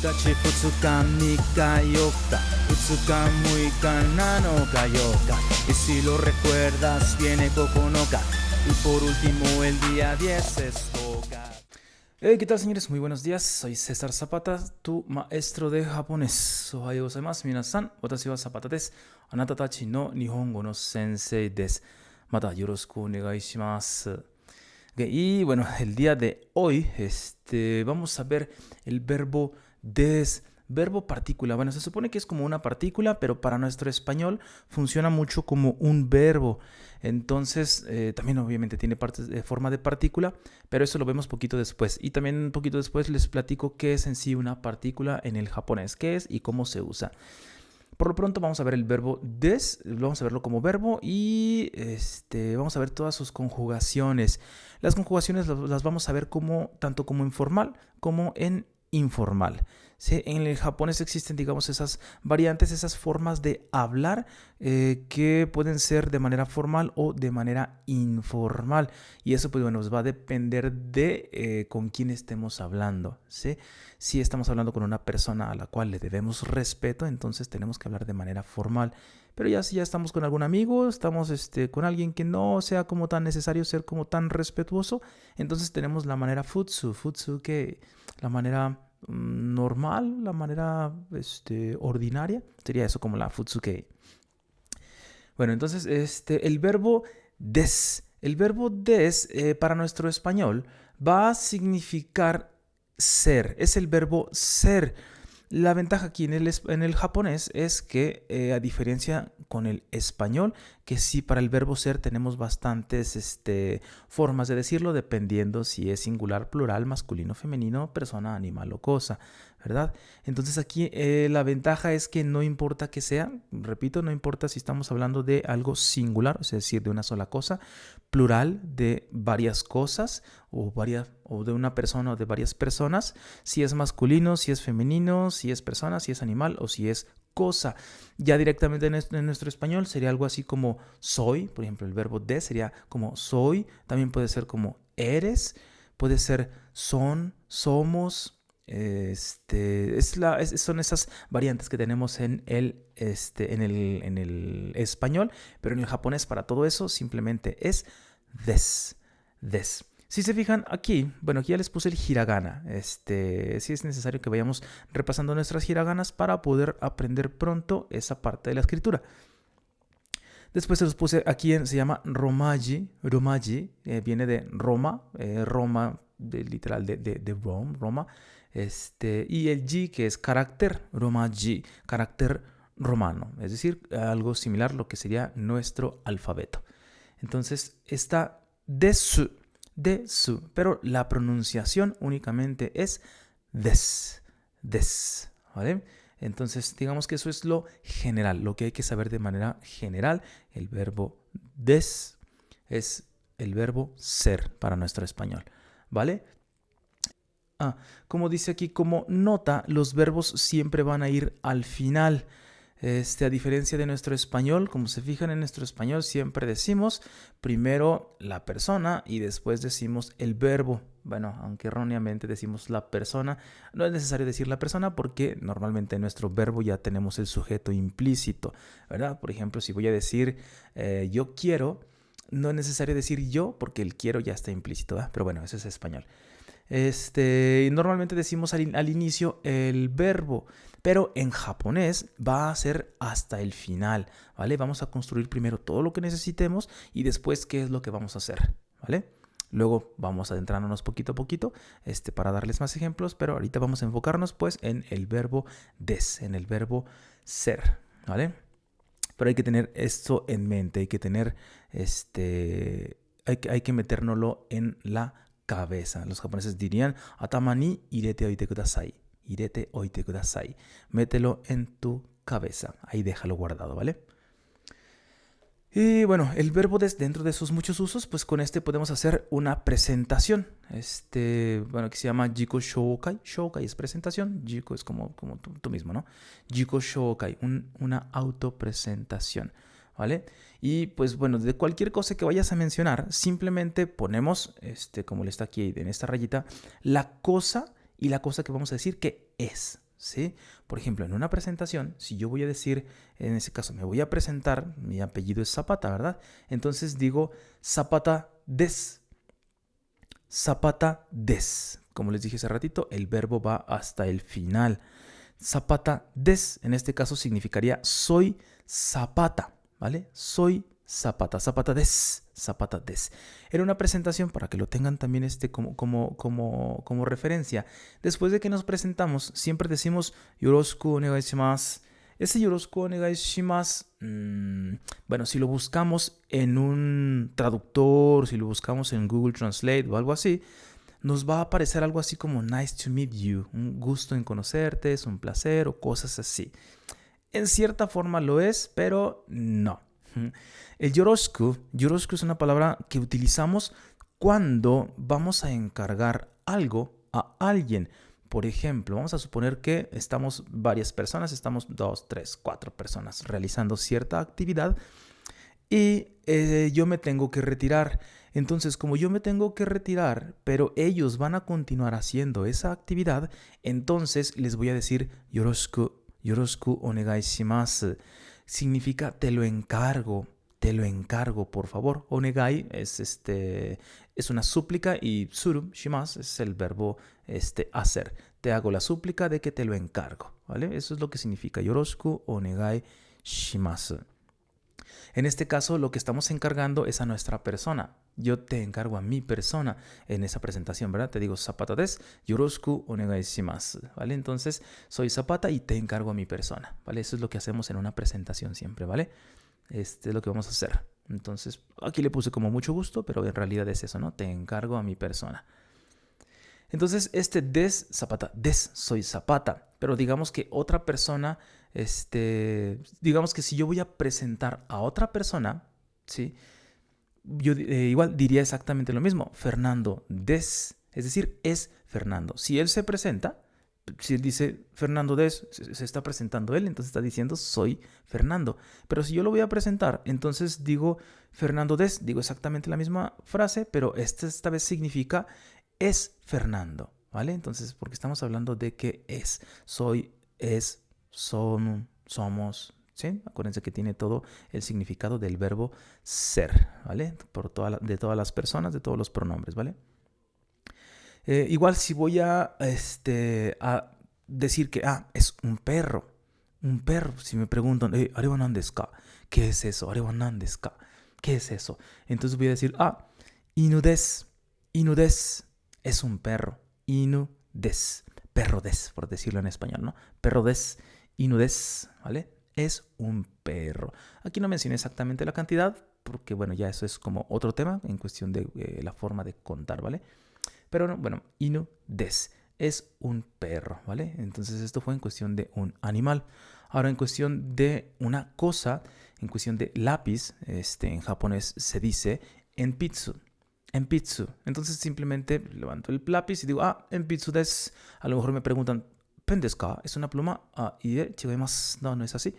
日2日3日4日2日6日7日8日y si lo recuerdas viene 9 日 y por último el día 10 es toca. ¿Qué tal, señores? Muy buenos días. Soy César Zapata, tu maestro de japonés. Ohayou gozaimasu. Minasan, watashi wa Zapata desu. Anata tachi no Nihongo no sensei desu. Mata yoroshiku onegai shimasu. Y bueno, el día de hoy vamos a ver el verbo des, verbo partícula. Bueno, se supone que es como una partícula, pero para nuestro español funciona mucho como un verbo. Entonces, también obviamente tiene forma de partícula, pero eso lo vemos poquito después. Y también un poquito después les platico qué es en sí una partícula en el japonés, qué es y cómo se usa. Por lo pronto vamos a ver el verbo des, vamos a verlo como verbo y vamos a ver todas sus conjugaciones. Las conjugaciones las vamos a ver tanto como en formal como en informal. ¿Sí? En el japonés existen, digamos, esas variantes, esas formas de hablar que pueden ser de manera formal o de manera informal. Y eso, pues bueno, va a depender de con quién estemos hablando. ¿Sí? Si estamos hablando con una persona a la cual le debemos respeto, entonces tenemos que hablar de manera formal. Pero ya si ya estamos con algún amigo, estamos con alguien que no sea como tan necesario ser como tan respetuoso, entonces tenemos la manera futsu que la manera normal, la manera ordinaria, sería eso como la futsuke. Bueno, entonces el verbo des. El verbo des para nuestro español va a significar ser. Es el verbo ser. La ventaja aquí en el japonés es que, a diferencia con el español, que sí para el verbo ser tenemos bastantes formas de decirlo, dependiendo si es singular, plural, masculino, femenino, persona, animal o cosa, ¿verdad? Entonces aquí la ventaja es que no importa que sea, repito, no importa si estamos hablando de algo singular, es decir, de una sola cosa, plural de varias cosas o de una persona o de varias personas, si es masculino, si es femenino, si es persona, si es animal o si es cosa. Ya directamente en nuestro español sería algo así como soy, por ejemplo, el verbo de sería como soy, también puede ser como eres, puede ser son, somos. Son esas variantes que tenemos en el español, pero en el japonés para todo eso simplemente es des. Si se fijan aquí, bueno, aquí ya les puse el hiragana. Sí es necesario que vayamos repasando nuestras hiraganas para poder aprender pronto esa parte de la escritura. Después se los puse aquí, se llama romaji. Romaji viene de Roma, Roma literal de Roma. Y el ji, que es carácter, romaji, carácter romano, es decir, algo similar a lo que sería nuestro alfabeto. Entonces está desu, pero la pronunciación únicamente es des, ¿vale? Entonces, digamos que eso es lo general, lo que hay que saber de manera general. El verbo des es el verbo ser para nuestro español, ¿vale? Como dice aquí, como nota, los verbos siempre van a ir al final. A diferencia de nuestro español, como se fijan en nuestro español, siempre decimos primero la persona y después decimos el verbo. Bueno, aunque erróneamente decimos la persona, no es necesario decir la persona porque normalmente en nuestro verbo ya tenemos el sujeto implícito, ¿verdad? Por ejemplo, si voy a decir yo quiero, no es necesario decir yo porque el quiero ya está implícito, ¿verdad? Pero bueno, eso es español. Normalmente decimos al inicio el verbo, pero en japonés va a ser hasta el final, ¿vale? Vamos a construir primero todo lo que necesitemos y después qué es lo que vamos a hacer, ¿vale? Luego vamos adentrándonos poquito a poquito para darles más ejemplos, pero ahorita vamos a enfocarnos pues en el verbo des, en el verbo ser, ¿vale? Pero hay que tener esto en mente, hay que tener hay que metérnoslo en la cabeza. Los japoneses dirían atama ni irete oite kudasai. Irete oite kudasai. Mételo en tu cabeza. Ahí déjalo guardado, ¿vale? Y bueno, el verbo des dentro de sus muchos usos, pues con podemos hacer una presentación. Bueno, que se llama jiko shoukai. Shoukai es presentación. Jiko es como tú mismo, ¿no? Jiko shoukai, una autopresentación. ¿Vale? Y pues bueno, de cualquier cosa que vayas a mencionar, simplemente ponemos, como le está aquí en esta rayita, la cosa y la cosa que vamos a decir que es, ¿sí? Por ejemplo, en una presentación, si yo voy a decir, en ese caso, me voy a presentar, mi apellido es Zapata, ¿verdad? Entonces digo Zapata des. Zapata des. Como les dije hace ratito, el verbo va hasta el final. Zapata des, en este caso significaría soy Zapata, ¿vale? Soy Zapata, Zapata des, Zapata des. Era una presentación para que lo tengan también como referencia. Después de que nos presentamos, siempre decimos yoroshiku onegai shimasu. Ese yoroshiku onegai shimasu, bueno, si lo buscamos en un traductor, si lo buscamos en Google Translate o algo así, nos va a aparecer algo así como nice to meet you, un gusto en conocerte, es un placer o cosas así. En cierta forma lo es, pero no. El yoroshiku es una palabra que utilizamos cuando vamos a encargar algo a alguien. Por ejemplo, vamos a suponer que estamos varias personas, estamos 2, 3, 4 personas realizando cierta actividad y yo me tengo que retirar. Entonces, como yo me tengo que retirar, pero ellos van a continuar haciendo esa actividad, entonces les voy a decir yoroshiku onegai shimasu. Significa te lo encargo, por favor. Onegai es una súplica y suru, shimasu, es el verbo hacer. Te hago la súplica de que te lo encargo, ¿vale? Eso es lo que significa yoroshiku onegai shimasu. En este caso, lo que estamos encargando es a nuestra persona. Yo te encargo a mi persona en esa presentación, ¿verdad? Te digo Zapata des, yoroshiku onegai shimasu, ¿vale? Entonces, soy Zapata y te encargo a mi persona, ¿vale? Eso es lo que hacemos en una presentación siempre, ¿vale? Es lo que vamos a hacer. Entonces, aquí le puse como mucho gusto, pero en realidad es eso, ¿no? Te encargo a mi persona. Entonces, des, Zapata, des, soy Zapata. Pero digamos que otra persona, digamos que si yo voy a presentar a otra persona, ¿sí? Yo igual diría exactamente lo mismo. Fernando des, es decir, es Fernando. Si él se presenta, si él dice Fernando des, se está presentando él, entonces está diciendo soy Fernando. Pero si yo lo voy a presentar, entonces digo Fernando des, digo exactamente la misma frase, pero esta vez significa es Fernando, ¿vale? Entonces, porque estamos hablando de que es, soy, es, son, somos, ¿sí? Acuérdense que tiene todo el significado del verbo ser, ¿vale? De todas las personas, de todos los pronombres, ¿vale? Igual si voy a decir que, es un perro, si me preguntan, ¿arewa nan desu ka? ¿Qué es eso? ¿Arewa nan desu ka? ¿Qué es eso? Entonces voy a decir, inu desu, inu desu. Es un perro. Inu des. Perro des, por decirlo en español, ¿no? Perro des. Inu des, ¿vale? Es un perro. Aquí no mencioné exactamente la cantidad, porque, bueno, ya eso es como otro tema en cuestión de la forma de contar, ¿vale? Pero, bueno, inu des. Es un perro, ¿vale? Entonces, esto fue en cuestión de un animal. Ahora, en cuestión de una cosa, en cuestión de lápiz, en japonés se dice enpitsu. Enpitsu. Entonces simplemente levanto el lápiz y digo, enpitsu desu. A lo mejor me preguntan, ¿pen desu ka? ¿Es una pluma? Chigaimasu. No, no es así.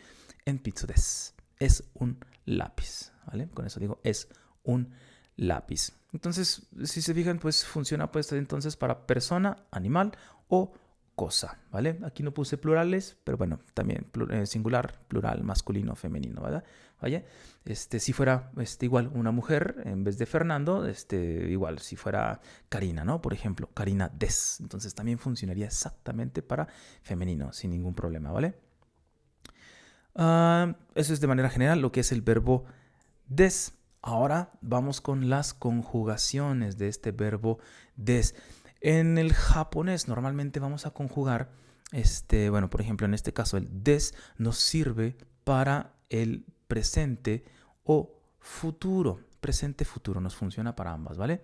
Enpitsu desu. Es un lápiz, ¿vale? Con eso digo, es un lápiz. Entonces, si se fijan, pues funciona pues entonces para persona, animal o cosa, ¿vale? Aquí no puse plurales, pero bueno, también singular, plural, masculino, femenino, ¿verdad? ¿Vale? Si fuera igual una mujer, en vez de Fernando, igual si fuera Karina, ¿no? Por ejemplo, Karina des. Entonces también funcionaría exactamente para femenino, sin ningún problema, ¿vale? Eso es de manera general lo que es el verbo des. Ahora vamos con las conjugaciones de este verbo des. En el japonés normalmente vamos a conjugar, bueno, por ejemplo, en este caso el des nos sirve para el presente o futuro. Presente, futuro, nos funciona para ambas, ¿vale?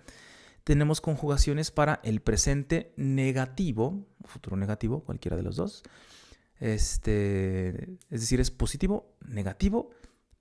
Tenemos conjugaciones para el presente negativo, futuro negativo, cualquiera de los dos. Es decir, es positivo, negativo,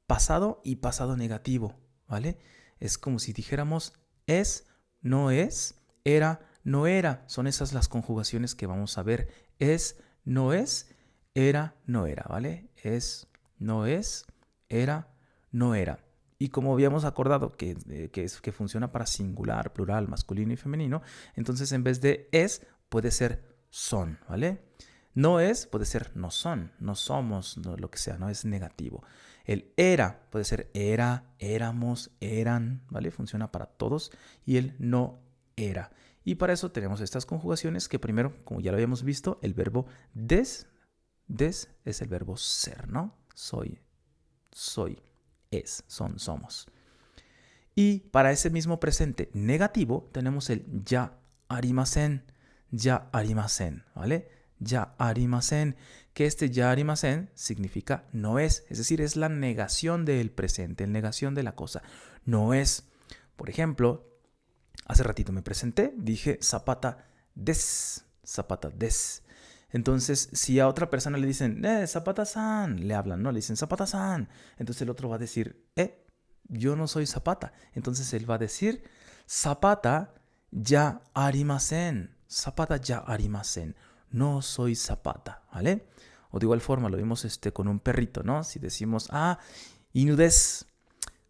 pasado y pasado negativo, ¿vale? Es como si dijéramos es, no es, era, no era. Son esas las conjugaciones que vamos a ver. Es, no es, era, no era, ¿vale? Es, no es, era, no era. Y como habíamos acordado que funciona para singular, plural, masculino y femenino, entonces en vez de es, puede ser son, ¿vale? No es puede ser no son, no somos, no, lo que sea, no es negativo. El era puede ser era, éramos, eran, ¿vale? Funciona para todos. Y el no era. Y para eso tenemos estas conjugaciones que primero, como ya lo habíamos visto, el verbo des es el verbo ser, ¿no? Soy, es, son, somos. Y para ese mismo presente negativo tenemos el ya arimasen, ¿vale? Ya arimasen, que este ya arimasen significa no es decir, es la negación del presente, la negación de la cosa. No es. Por ejemplo, hace ratito me presenté, dije zapata des. Entonces, si a otra persona le dicen, Zapata-san, le hablan, ¿no? Le dicen Zapata-san. Entonces el otro va a decir, yo no soy Zapata. Entonces él va a decir, Zapata ya arimasen. Zapata ya arimasen. No soy Zapata, ¿vale? O de igual forma, lo vimos con un perrito, ¿no? Si decimos, inu desu,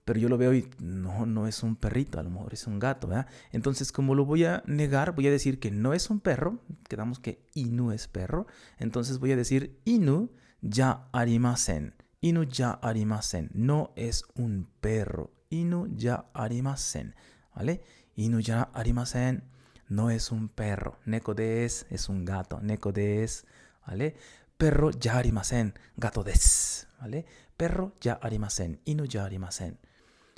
pero yo lo veo y no es un perrito, a lo mejor es un gato, ¿verdad? Entonces, como lo voy a negar, voy a decir que no es un perro, quedamos que inu es perro, entonces voy a decir inu ya arimasen. Inu ya arimasen, no es un perro. Inu ya arimasen, ¿vale? Inu ya arimasen, no es un perro. Neko desu es un gato. Neko desu, ¿vale? Perro ya arimasen, gato desu, ¿vale? Perro ya arimasen, inu ya arimasen.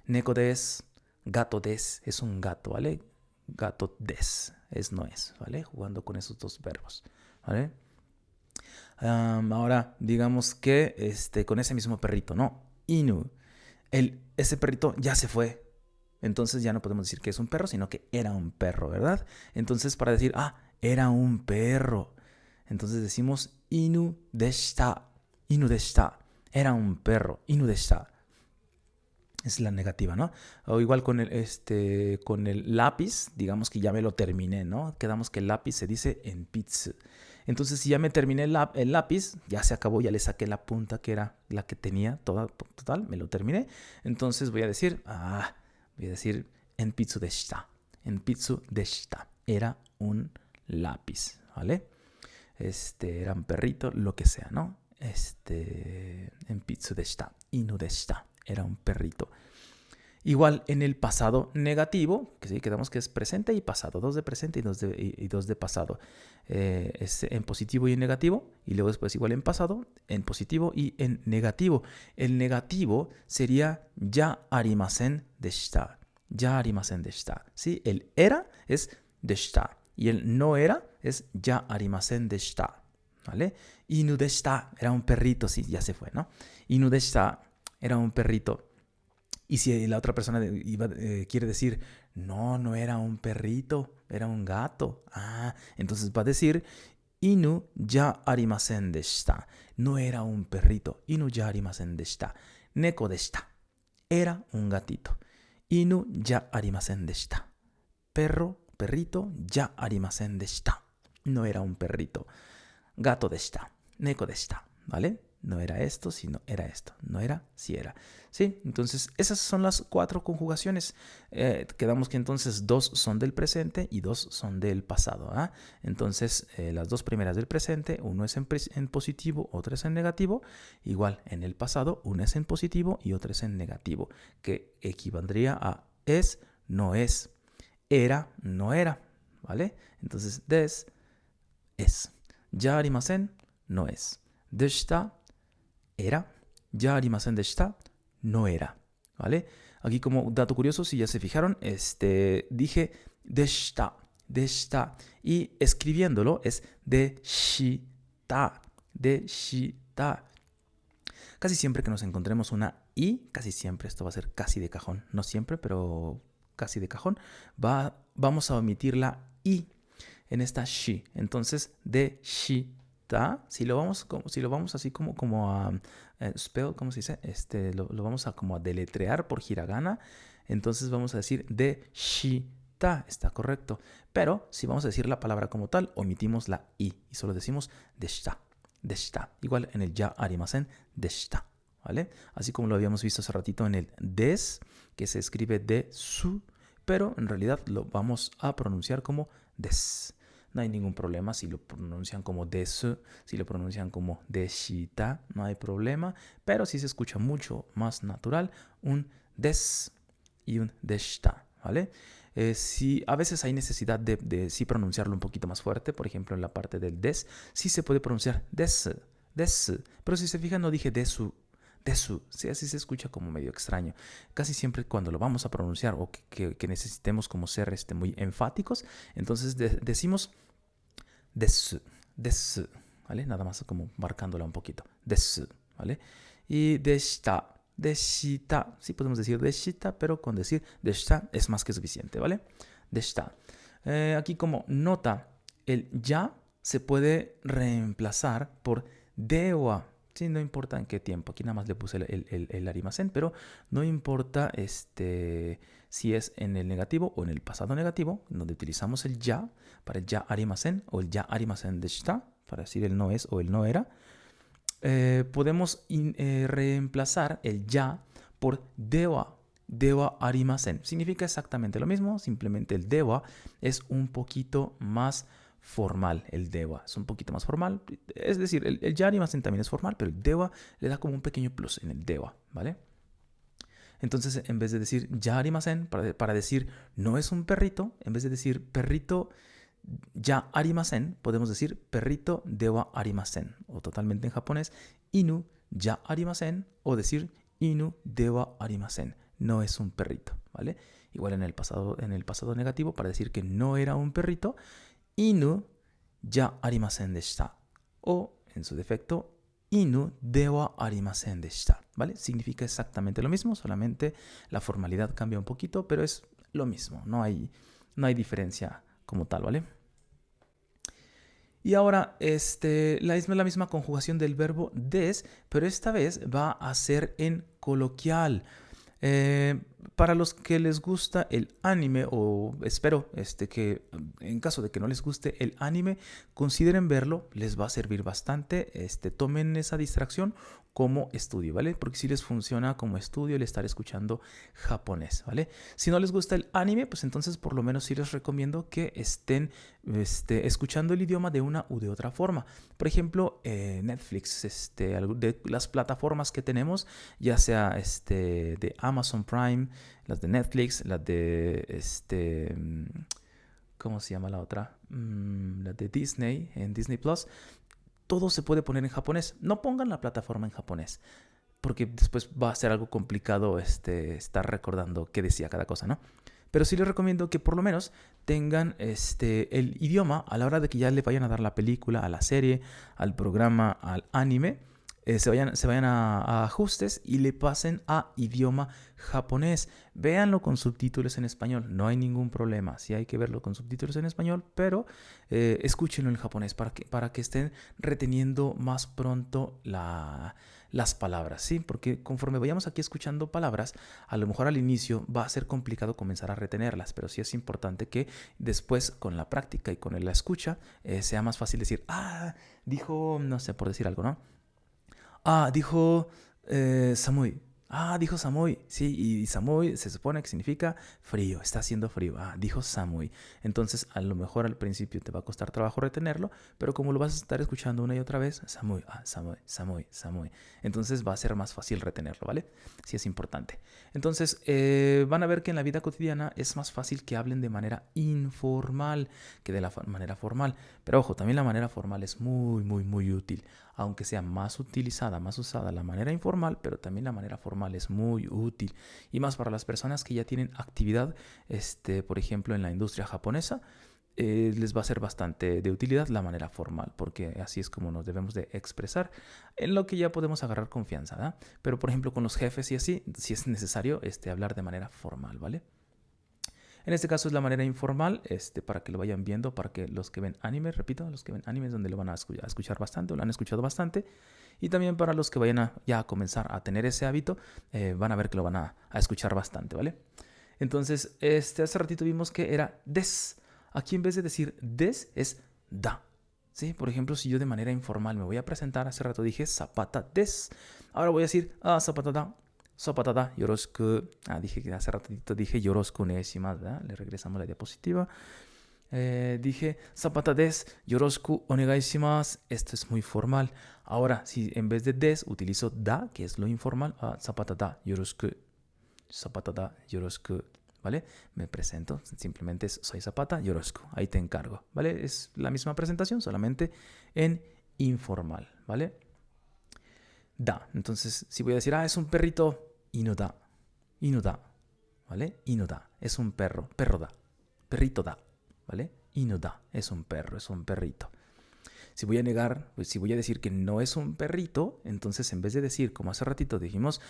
Neko desu, gato desu, es un gato, ¿vale? Gato desu, no es, ¿vale? Jugando con esos dos verbos, ¿vale? Ahora, digamos que con ese mismo perrito, ¿no? Inu. Ese perrito ya se fue. Entonces ya no podemos decir que es un perro, sino que era un perro, ¿verdad? Entonces para decir, era un perro. Entonces decimos inu deshita. Inu deshita. Era un perro. Inu deshita. Es la negativa, ¿no? O igual con el lápiz, digamos que ya me lo terminé, ¿no? Quedamos que el lápiz se dice enpitsu. Entonces, si ya me terminé el lápiz, ya se acabó, ya le saqué la punta que era la que tenía, total, me lo terminé. Entonces voy a decir enpitsu deshita. Enpitsu deshita. Era un lápiz, ¿vale? Era un perrito, lo que sea, ¿no? Enpitsu deshita. Inu deshita. Era un perrito. Igual en el pasado negativo, que sí, quedamos que es presente y pasado, dos de presente y dos de pasado. Es en positivo y en negativo, y luego después igual en pasado, en positivo y en negativo. El negativo sería ya arimasen deshita. Ya arimasen deshita. ¿Sí? El era es deshita y el no era es ya arimasen deshita. ¿Vale? Inu deshita era un perrito, sí, ya se fue, ¿no? Inu deshita era un perrito. Y si la otra persona quiere decir, no era un perrito, era un gato. Entonces va a decir, inu ya arimasen deshita. No era un perrito. Inu ya arimasen deshita. Neko deshita. Era un gatito. Inu ya arimasen deshita. Perrito, ya arimasen deshita. No era un perrito. Gato deshita. Neko deshita. ¿Vale? No era esto, sino era esto. No era, sí era. ¿Sí? Entonces, esas son las 4 conjugaciones. Quedamos que entonces 2 son del presente y 2 son del pasado. Entonces, las 2 primeras del presente, uno es en positivo, otro es en negativo. Igual, en el pasado, uno es en positivo y otro es en negativo, que equivaldría a es, no es. Era, no era. ¿Vale? Entonces, des, es. Ya arimasen, no es. Deshita, era. Ya arimasen deshita, no era. ¿Vale? Aquí como dato curioso, si ya se fijaron, dije deshita. Y escribiéndolo es deshita. Casi siempre que nos encontremos una i, casi siempre, esto va a ser casi de cajón. No siempre, pero casi de cajón. Vamos a omitir la i en esta shi. Entonces, deshita. Si lo vamos así como a spell, ¿cómo se dice? Lo vamos a como a deletrear por hiragana. Entonces vamos a decir deshita, está correcto. Pero si vamos a decir la palabra como tal, omitimos la i y solo decimos deshita. Igual en el ya arimasen, deshita, ¿vale? Así como lo habíamos visto hace ratito en el des, que se escribe de su, pero en realidad lo vamos a pronunciar como des. no hay ningún problema. Si lo pronuncian como desu, si lo pronuncian como deshita, no hay problema. Pero sí se escucha mucho más natural un des y un deshita, ¿vale? Si a veces hay necesidad de sí pronunciarlo un poquito más fuerte, por ejemplo en la parte del des, sí se puede pronunciar des, des, pero si se fijan no dije desu, desu, sí, así se escucha como medio extraño. Casi siempre cuando lo vamos a pronunciar o que necesitemos como ser muy enfáticos, entonces decimos desu, desu, ¿vale? Nada más como marcándola un poquito, desu, ¿vale? Y deshita. Deshita, sí podemos decir deshita, pero con decir deshita es más que suficiente, ¿vale? Deshita. Aquí como nota, el ya se puede reemplazar por dewa. Sí, no importa en qué tiempo. Aquí nada más le puse el arimasen, pero no importa si es en el negativo o en el pasado negativo, donde utilizamos el ya para el ya arimasen o el ya arimasen deshita, para decir el no es o el no era. Podemos reemplazar el ya por dewa. Dewa arimasen. Significa exactamente lo mismo, simplemente el dewa es un poquito más formal. El dewa es un poquito más formal. Es decir, el ya arimasen también es formal, pero el dewa le da como un pequeño plus en el dewa, ¿vale? Entonces, en vez de decir ya arimasen, para decir no es un perrito, en vez de decir perrito ya arimasen, podemos decir perrito dewa arimasen, o totalmente en japonés, inu ya arimasen, o decir inu dewa arimasen, no es un perrito, ¿vale? Igual en el pasado negativo, para decir que no era un perrito, inu ya arimasen deshita, o en su defecto, inu dewa arimasen deshita, ¿vale? Significa exactamente lo mismo, solamente la formalidad cambia un poquito, pero es lo mismo, no hay diferencia como tal, ¿vale? Y ahora es la misma conjugación del verbo des, pero esta vez va a ser en coloquial. Para los que les gusta el anime, o espero que en caso de que no les guste el anime, consideren verlo, les va a servir bastante. Tomen esa distracción como estudio, ¿vale? Porque si les funciona como estudio el estar escuchando japonés, ¿vale? Si no les gusta el anime, pues entonces por lo menos sí les recomiendo que estén escuchando el idioma de una u de otra forma. Por ejemplo, Netflix, de las plataformas que tenemos, ya sea de Amazon Prime, las de Netflix, las de ¿cómo se llama la otra? La de Disney, en Disney Plus. Todo se puede poner en japonés. No pongan la plataforma en japonés, porque después va a ser algo complicado estar recordando qué decía cada cosa, ¿no? Pero sí les recomiendo que por lo menos tengan el idioma a la hora de que ya le vayan a dar la película, a la serie, al programa, al anime. Se vayan a ajustes y le pasen a idioma japonés. Véanlo con subtítulos en español, no hay ningún problema. Sí hay que verlo con subtítulos en español, pero escúchenlo en japonés para que estén reteniendo más pronto las palabras, ¿sí? Porque conforme vayamos aquí escuchando palabras, a lo mejor al inicio va a ser complicado comenzar a retenerlas, pero sí es importante que después con la práctica y con la escucha sea más fácil decir, dijo, no sé, por decir algo, ¿no? Dijo Samui. Dijo Samui. Sí, y Samui se supone que significa frío, está haciendo frío. Dijo Samui. Entonces, a lo mejor al principio te va a costar trabajo retenerlo, pero como lo vas a estar escuchando una y otra vez, Samui, Samui, Samui, Samui. Entonces va a ser más fácil retenerlo, ¿vale? Sí es importante. Entonces, van a ver que en la vida cotidiana es más fácil que hablen de manera informal que de la manera formal. Pero ojo, también la manera formal es muy, muy, muy útil. Aunque sea más utilizada, más usada la manera informal, pero también la manera formal es muy útil. Y más para las personas que ya tienen actividad, por ejemplo, en la industria japonesa, les va a ser bastante de utilidad la manera formal, porque así es como nos debemos de expresar, en lo que ya podemos agarrar confianza, ¿verdad? Pero, por ejemplo, con los jefes y así, sí es necesario hablar de manera formal, ¿vale? En este caso es la manera informal, para que lo vayan viendo, para que los que ven anime, repito, los que ven anime es donde lo van a escuchar bastante o lo han escuchado bastante. Y también para los que vayan ya a comenzar a tener ese hábito, van a ver que lo van a escuchar bastante, ¿vale? Entonces, hace ratito vimos que era des. Aquí en vez de decir des es da. ¿Sí? Por ejemplo, si yo de manera informal me voy a presentar, hace rato dije zapata des. Ahora voy a decir zapata da. Sopatada, yoroshiku. Dije que hace ratito dije yoroshiku onegaishimasu, ¿verdad? Le regresamos la diapositiva. dije zapata des, yoroshiku onegai shimasu. Esto es muy formal. Ahora, si en vez de des utilizo da, que es lo informal, zapata da, yoroshiku. Zapata da, yoroshiku. ¿Vale? Me presento, simplemente soy Zapata, yoroshiku. Ahí te encargo. ¿Vale? Es la misma presentación, solamente en informal. ¿Vale? Da. Entonces, si voy a decir, es un perrito, inu da. Inu da. ¿Vale? Inu da. Es un perro. Perro da. Perrito da. ¿Vale? Inu da. Es un perro, es un perrito. Si voy a negar, pues si voy a decir que no es un perrito, entonces en vez de decir, como hace ratito dijimos,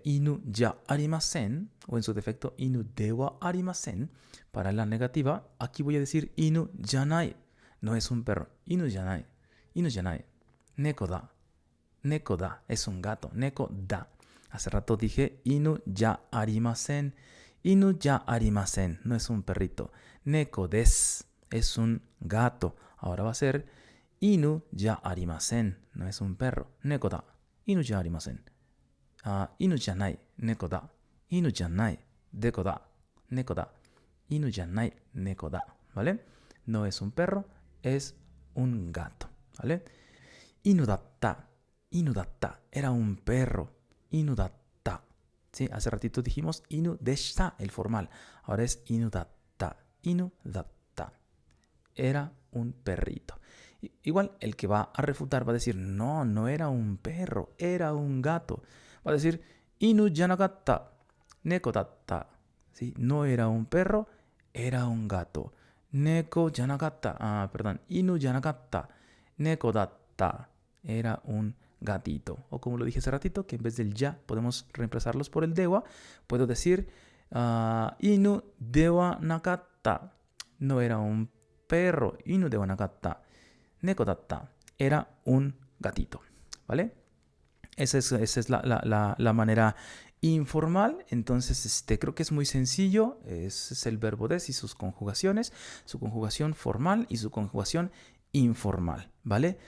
inu ya arimasen, o en su defecto, inu de wa arimasen, para la negativa, aquí voy a decir inu janai. No es un perro. Inu janai. Inu janai. Neko da. Neko da. Es un gato. Neko da. Hace rato dije inu ya arimasen. Inu ya arimasen. No es un perrito. Neko des. Es un gato. Ahora va a ser inu ya arimasen. No es un perro. Neko da. Inu ya arimasen. Inu janai. Neko da. Inu janai. Deko da. Neko da. Inu janai. Neko da. ¿Vale? No es un perro. Es un gato. ¿Vale? Inu datta. Inu datta. Era un perro. Inu datta. ¿Sí? Hace ratito dijimos inu deshita, el formal. Ahora es inu datta. Inu datta. Era un perrito. Igual el que va a refutar va a decir, no, no era un perro, era un gato. Va a decir, inu janakatta, neko datta. ¿Sí? No era un perro, era un gato. Neko janakatta, inu janakatta, neko datta. Era un gatito. O como lo dije hace ratito, que en vez del ya podemos reemplazarlos por el dewa. Puedo decir, inu dewa nakatta. No era un perro. Inu dewa nakatta. Neko datta. Era un gatito. ¿Vale? Esa es la manera informal. Entonces, creo que es muy sencillo. Ese es el verbo des y sus conjugaciones. Su conjugación formal y su conjugación informal. ¿Vale?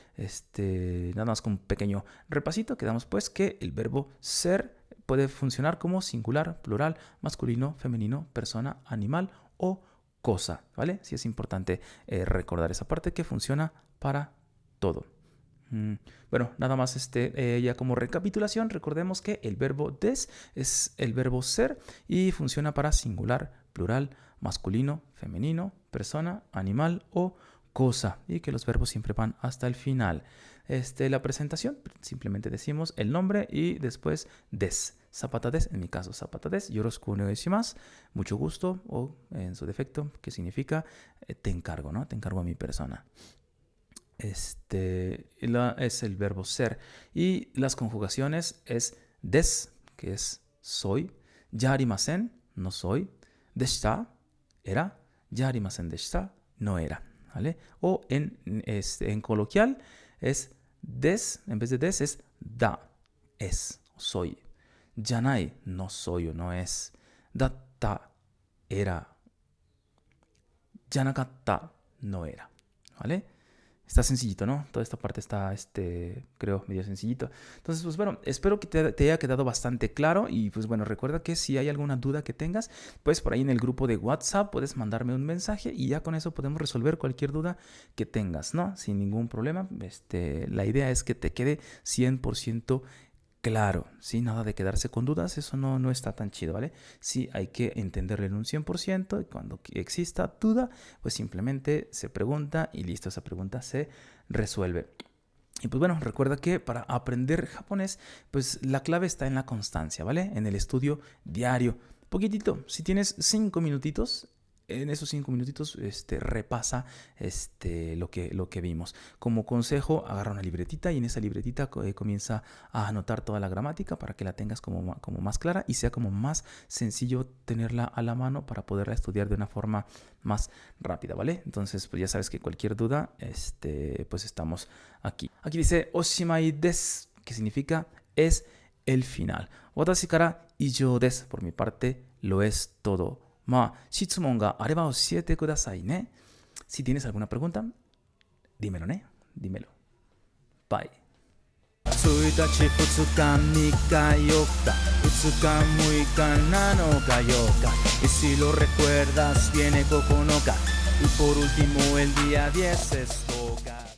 Nada más con un pequeño repasito. Quedamos pues que el verbo ser puede funcionar como singular, plural, masculino, femenino, persona, animal o cosa. ¿Vale? Sí es importante recordar esa parte que funciona para todo. Bueno, nada más ya como recapitulación, recordemos que el verbo des es el verbo ser y funciona para singular, plural, masculino, femenino, persona, animal o cosa, y que los verbos siempre van hasta el final. La presentación, simplemente decimos el nombre y después des. Zapata des, en mi caso Zapata des, yoroshiku onegai shimasu, mucho gusto, o en su defecto, que significa te encargo, ¿no? Te encargo a mi persona. Es el verbo ser. Y las conjugaciones es des, que es soy. Ya arimasen, no soy. Deshita, era. Ya arimasen deshita, no era. ¿Vale? O en coloquial es des, en vez de des es da, es, soy. Janai, no soy o no es. Datta, era. Janakatta, no era. ¿Vale? Está sencillito, ¿no? Toda esta parte está, creo, medio sencillito. Entonces, pues bueno, espero que te haya quedado bastante claro. Y pues bueno, recuerda que si hay alguna duda que tengas, pues por ahí en el grupo de WhatsApp puedes mandarme un mensaje y ya con eso podemos resolver cualquier duda que tengas, ¿no? Sin ningún problema. La idea es que te quede 100% claro, ¿sí? Nada de quedarse con dudas, eso no está tan chido, ¿vale? Sí, hay que entenderlo en un 100% y cuando exista duda, pues simplemente se pregunta y listo, esa pregunta se resuelve. Y pues bueno, recuerda que para aprender japonés, pues la clave está en la constancia, ¿vale? En el estudio diario. Poquitito, si tienes 5 minutitos, en esos 5 minutitos repasa lo que vimos. Como consejo, agarra una libretita y en esa libretita comienza a anotar toda la gramática para que la tengas como más clara y sea como más sencillo tenerla a la mano para poderla estudiar de una forma más rápida, ¿vale? Entonces, pues ya sabes que cualquier duda, pues estamos aquí. Aquí dice oshimai desu, que significa es el final. Watashi kara ijou desu, por mi parte, lo es todo. Shitsumon ga areba oshiete kudasai ne. Si tienes alguna pregunta, dímelo, ¿ne? Dímelo. Bye. 1日、2日、3日、4日、5日、6日、7日、8日. Y si lo recuerdas, viene 9日. Y por último el día 10 es toca.